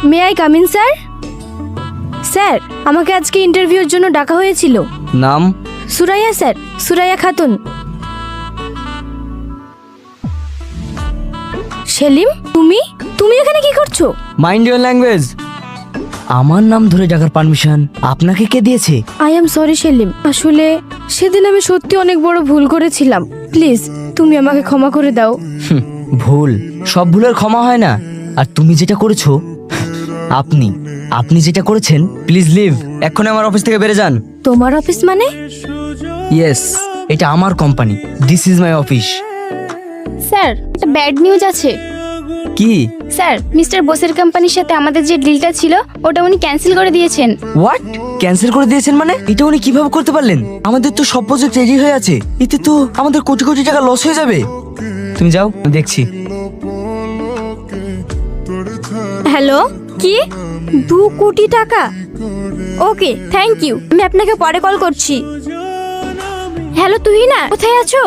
May I come in sir? Sir, আমাকে আজকে ইন্টারভিউর জন্য ডাকা হয়েছিল। নাম? সুরাইয়া স্যার, সুরাইয়া খাতুন। সেলিম, তুমি তুমি এখানে কি করছো? Mind your language. আমার নাম ধরে ডাকার পারমিশন আপনাকে কে দিয়েছে? আই এম সরি সেলিম, আসলে সেদিন আমি সত্যি অনেক বড় ভুল করেছিলাম। প্লিজ তুমি আমাকে ক্ষমা করে দাও। ভুল, সব ভুলের ক্ষমা হয় না। আর তুমি যেটা করেছো, আপনি আপনি যেটা করেছেন, প্লিজ লিভ। এক্ষুনি আমার অফিস থেকে বেরিয়ে যান। তোমার অফিস মানে? ইয়েস, এটা আমার company. This is my office. Sir, একটা ব্যাড নিউজ আছে। কি? স্যার, মিস্টার বোসের কোম্পানির সাথে আমাদের যে ডিলটা ছিল ওটা উনি ক্যান্সেল করে দিয়েছেন। হোয়াট? ক্যান্সেল করে দিয়েছেন মানে? এটা উনি কিভাবে করতে পারলেন? আমাদের তো সব প্রজেক্ট রেডি হয়ে আছে, এতে তো আমাদের কোটি কোটি টাকা লস হয়ে যাবে। তুমি যাও, আমি দেখছি। হ্যালো, কি 2 কোটি টাকা? ওকে, থ্যাংক ইউ, আমি আপনাকে পরে কল করছি। হ্যালো তুহিনা, কোথায় আছো?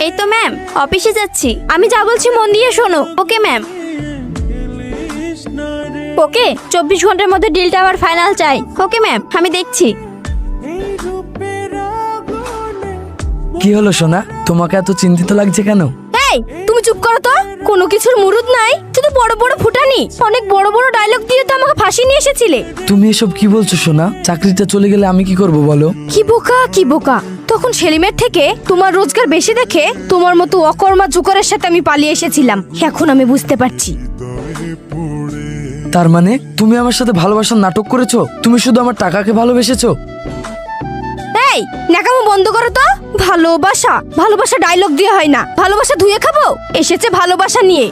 এই তো ম্যাম, অফিসে যাচ্ছি। আমি যা বলছি মন দিয়ে শোনো। Okay ma'am. ওকে, 24 ঘন্টার মধ্যে ডিলটা আবার ফাইনাল চাই। ওকে ম্যাম, আমি দেখছি। কি হলো সোনা, তোমাকে এত চিন্তিত লাগছে কেন? এই তুমি চুপ করো তো, কোনো কিছুর মুরুদ নাই, শুধু বড় বড় ফুটানি। অনেক বড় বড় ডায়লগ দিয়ে তো আমাকে ফাঁসি নিয়ে এসেছিলে। তুমি এসব কি বলছো সোনা? চাকরিটা চলে গেলে আমি কি করব বলো? কি বোকা কি বোকা, তখন সেলিমের থেকে তোমার রোজগার বেশি দেখে তোমার মতো অকর্মা জুকারের সাথে আমি পালিয়ে এসেছিলাম। এখন আমি বুঝতে পারছি। তার মানে তুমি আমার সাথে ভালোবাসার নাটক করেছো? তুমি শুধু আমার টাকাকে ভালোবেসেছো? এই নাকামো বন্ধ করো তো। ভালোবাসা ভালোবাসা ডায়লগ দিয়ে হয় না, ভালোবাসা ধুয়ে খাবো। এসেছে ভালোবাসা নিয়ে।